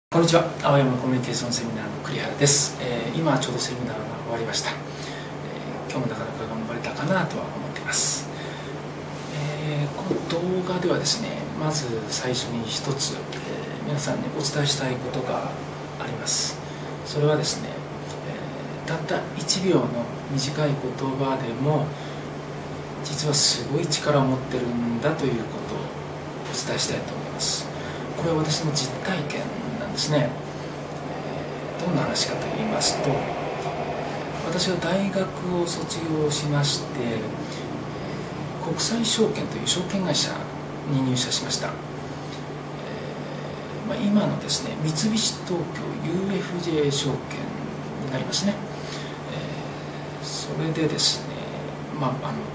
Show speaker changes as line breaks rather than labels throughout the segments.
こんにちは。青山コミュニケーションセミナーの栗原です。今ちょうどセミナーが終わりました。今日もなかなか頑張れたかなとは思っています。この動画ではですね、まず最初に一つ、皆さんにお伝えしたいことがあります。それはですね、たった1秒の短い言葉でも実はすごい力を持ってるんだということをお伝えしたいと思います。これは私の実体験なんですね。どんな話かと言いますと、私は大学を卒業しまして、国際証券という証券会社に入社しました。今のですね、三菱東京 UFJ 証券になりますね。それでですね、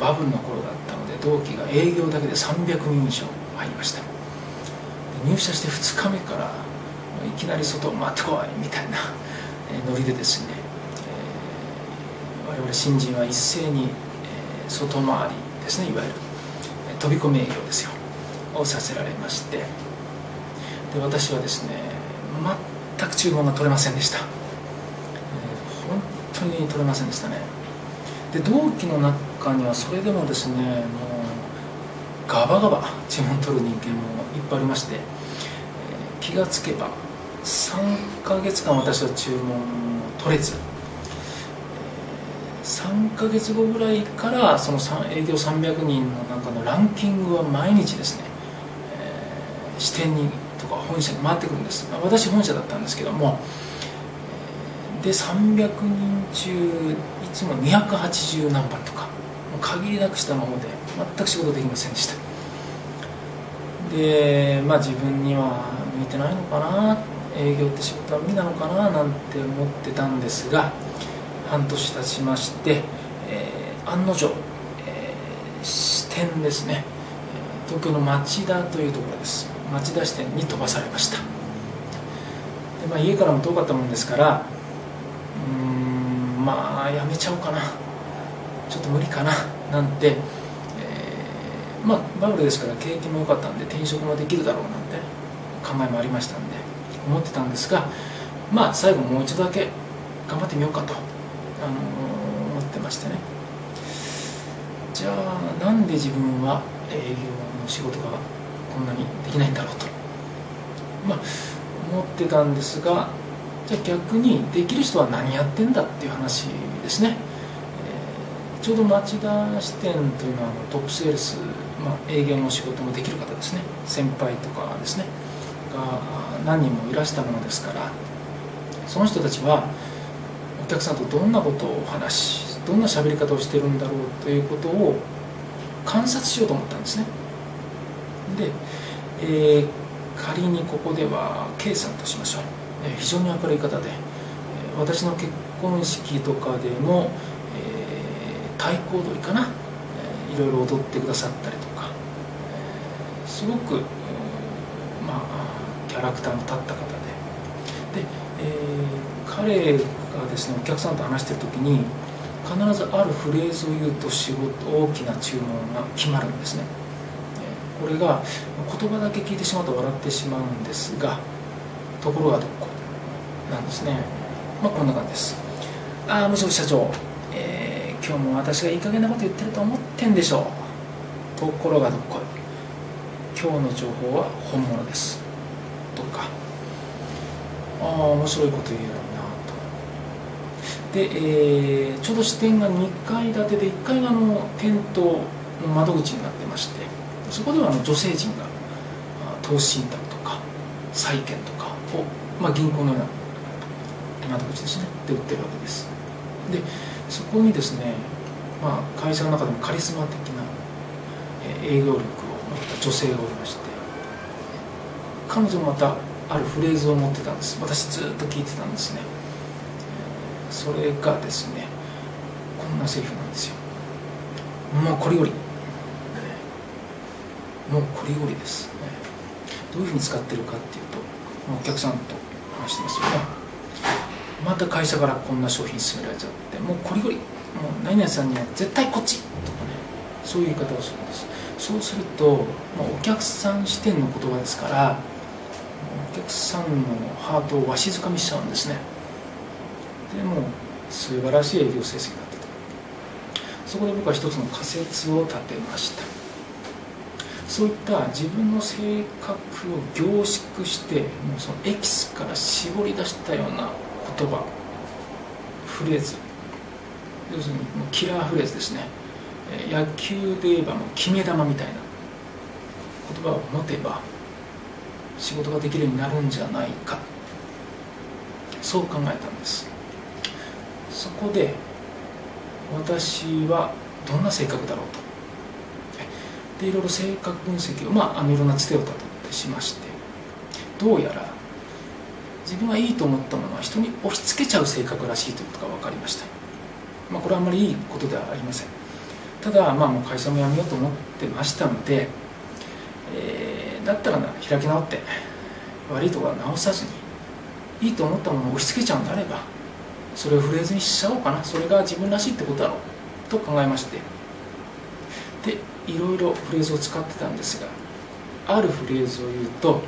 バブルの頃だったので、同期が営業だけで300人以上入りました。入社して2日目からいきなり外を回ってこいみたいなノリでですね、我々新人は一斉に外回りですね、いわゆる飛び込み営業ですよをさせられまして、で私はですね、全く注文が取れませんでした。本当に取れませんでしたね。で同期の中にはそれでもですね、もうガバガバ注文取る人間もいっぱいありまして、気がつけば3ヶ月間私は注文を取れず、3ヶ月後ぐらいからその営業300人の中のランキングは毎日ですね、支店にとか本社に回ってくるんです。私本社だったんですけども、で300人中いつも280何番とか、限りなく下の方で全く仕事できませんでした。で自分には向いてないのかな、営業って仕事は無理なのかななんて思ってたんですが、半年経ちまして、案の定、支店ですね、東京の町田というところです。町田支店に飛ばされました。で、家からも遠かったもんですから、やめちゃおうかな、ちょっと無理かななんて、バブルですから景気も良かったんで転職もできるだろうなんて考えもありましたんで思ってたんですが、最後もう一度だけ頑張ってみようかと思ってましてね。じゃあなんで自分は営業の仕事がこんなにできないんだろうと思ってたんですが、じゃあ逆にできる人は何やってんだっていう話ですね。ちょうど町田支店というのはトップセールス、営業の仕事もできる方ですね、先輩とかですねが何人もいらしたものですから、その人たちはお客さんとどんなことを話し、どんな喋り方をしてるんだろうということを観察しようと思ったんですね。で、仮にここでは K さんとしましょう。非常に明るい方で、私の結婚式とかでも太鼓踊りかな、いろいろ踊ってくださったりとか、すごくキャラクターの立った方で、彼がですね、お客さんと話している時に必ずあるフレーズを言うと大きな注文が決まるんですね。これが言葉だけ聞いてしまうと笑ってしまうんですが、ところがどこなんですね。こんな感じです。もしもし社長、今日も私がいい加減なこと言ってると思ってんでしょう。ところがどっこい、今日の情報は本物ですとか、面白いこと言うなと。で、ちょうど支店が2階建てで、1階が店頭の窓口になってまして、そこでは女性陣が投資信託とか債券とかを、銀行のような窓口ですねで売ってるわけです。でそこにですね、会社の中でもカリスマ的な営業力を持った女性がおりまして、彼女もまたあるフレーズを持ってたんです。私ずっと聞いてたんですね。それがですね、こんなセリフなんですよ。もうこりごり、もうこりごりです。どういうふうに使ってるかっていうと、お客さんと話してますよね。また会社からこんな商品勧められちゃって、もうこりごり、もう何々さんには絶対こっちとかね、そういう言い方をするんです。そうすると、お客さん視点の言葉ですから、客さんのハートをわしづかみしちゃうんですね。でも素晴らしい営業成績だったと。そこで僕は一つの仮説を立てました。そういった自分の性格を凝縮して、もうそのエキスから絞り出したような言葉、フレーズ、要するにもうキラーフレーズですね。野球で言えばもう決め球みたいな言葉を持てば仕事ができるようになるんじゃないか、そう考えたんです。そこで私はどんな性格だろうと、でいろいろ性格分析を、いろんなつてをたどってしまして、どうやら自分がいいと思ったものは人に押し付けちゃう性格らしいということが分かりました。これはあんまりいいことではありません。ただもう会社も辞めようと思ってましたので、だったら開き直って悪いところは直さずに、いいと思ったものを押し付けちゃうんであればそれをフレーズにしちゃおうかな、それが自分らしいってことだろうと考えまして、でいろいろフレーズを使ってたんですが、あるフレーズを言うと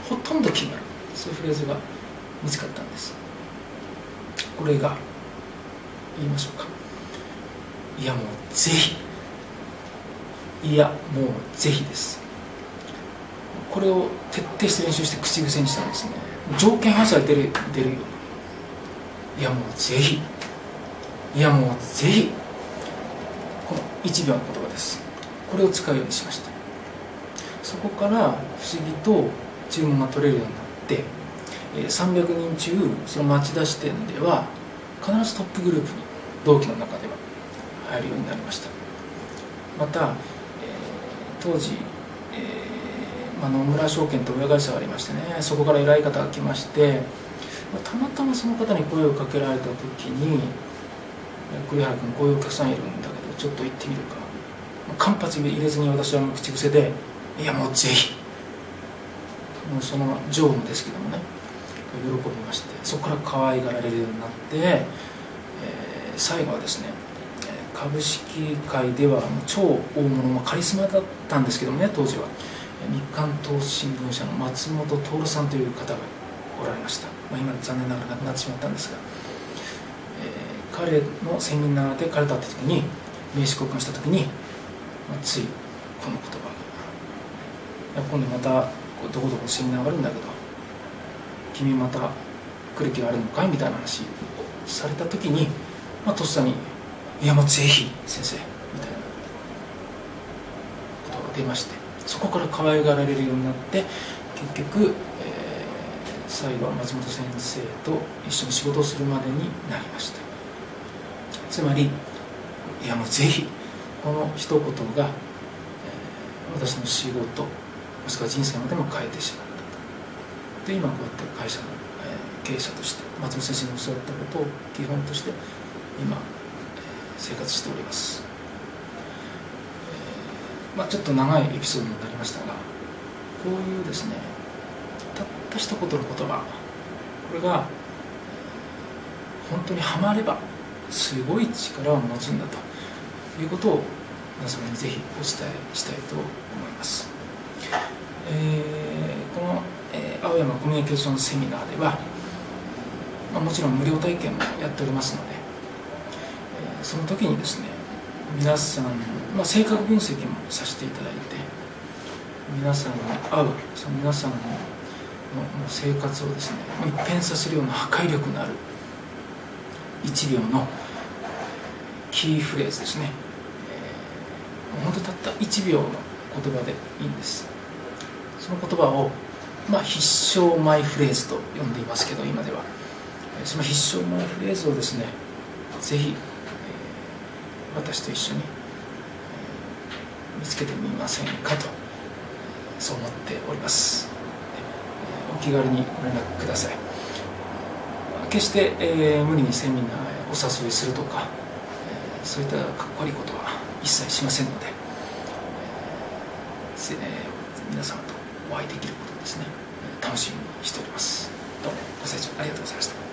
ほとんど決まる、そういうフレーズが見つかったんです。これが言いましょうか。いやもうぜひ、いやもうぜひです。これを徹底して練習して口癖にしたんですね。条件反射で出るように、いやもうぜひ、いやもうぜひ、この1秒の言葉です。これを使うようにしました。そこから不思議と注文が取れるようになって、300人中その町田支店では必ずトップグループに同期の中では入るようになりました。また、当時、野村証券と親会社がありましてね、そこから偉い方が来まして、たまたまその方に声をかけられた時に「栗原君、こういうお客さんいるんだけどちょっと行ってみるか」、間髪入れずに私は口癖で「いやもうぜひ」、もうその常務ですけどもね、喜びまして、そこから可愛がられるようになって、最後はですね、株式会では超大物、カリスマだったんですけどもね、当時は日刊投資新聞社の松本徹さんという方がおられました。今残念ながら亡くなってしまったんですが、彼のセミナーで彼と会った時に名刺交換した時に、ついこの言葉が「今度またどこどこセミナーがあるんだけど君また来る気があるのかい?」みたいな話をされた時に、とっさに「いやもうぜひ先生」みたいなことが出まして、そこから可愛がられるようになって、結局、最後は松本先生と一緒に仕事をするまでになりました。つまり「いやもうぜひ」この一言が、私の仕事もしくは人生までも変えてしまったと。で今こうやって会社の、経営者として松本先生に教わったことを基本として今、生活しております。ちょっと長いエピソードになりましたが、こういうですね、たった一言の言葉、これが本当にハマればすごい力を持つんだということを皆様にぜひお伝えしたいと思います。この、青山コミュニケーションセミナーでは、もちろん無料体験もやっておりますので、その時にですね、皆さん、性格分析もさせていただいて、皆さんに合う、その皆さんの生活をですね、一変させるような破壊力のある1秒のキーフレーズですね、本当たった1秒の言葉でいいんです。その言葉を、必勝マイフレーズと呼んでいますけど、今ではその必勝マイフレーズをですね、ぜひ私と一緒に見つけてみませんかと、そう思っております。お気軽にご連絡ください。決して、無理にセミナーへお誘いするとか、そういったかっこ悪いことは一切しませんので、皆様とお会いできることをですね、楽しみにしております。どうもご清聴ありがとうございました。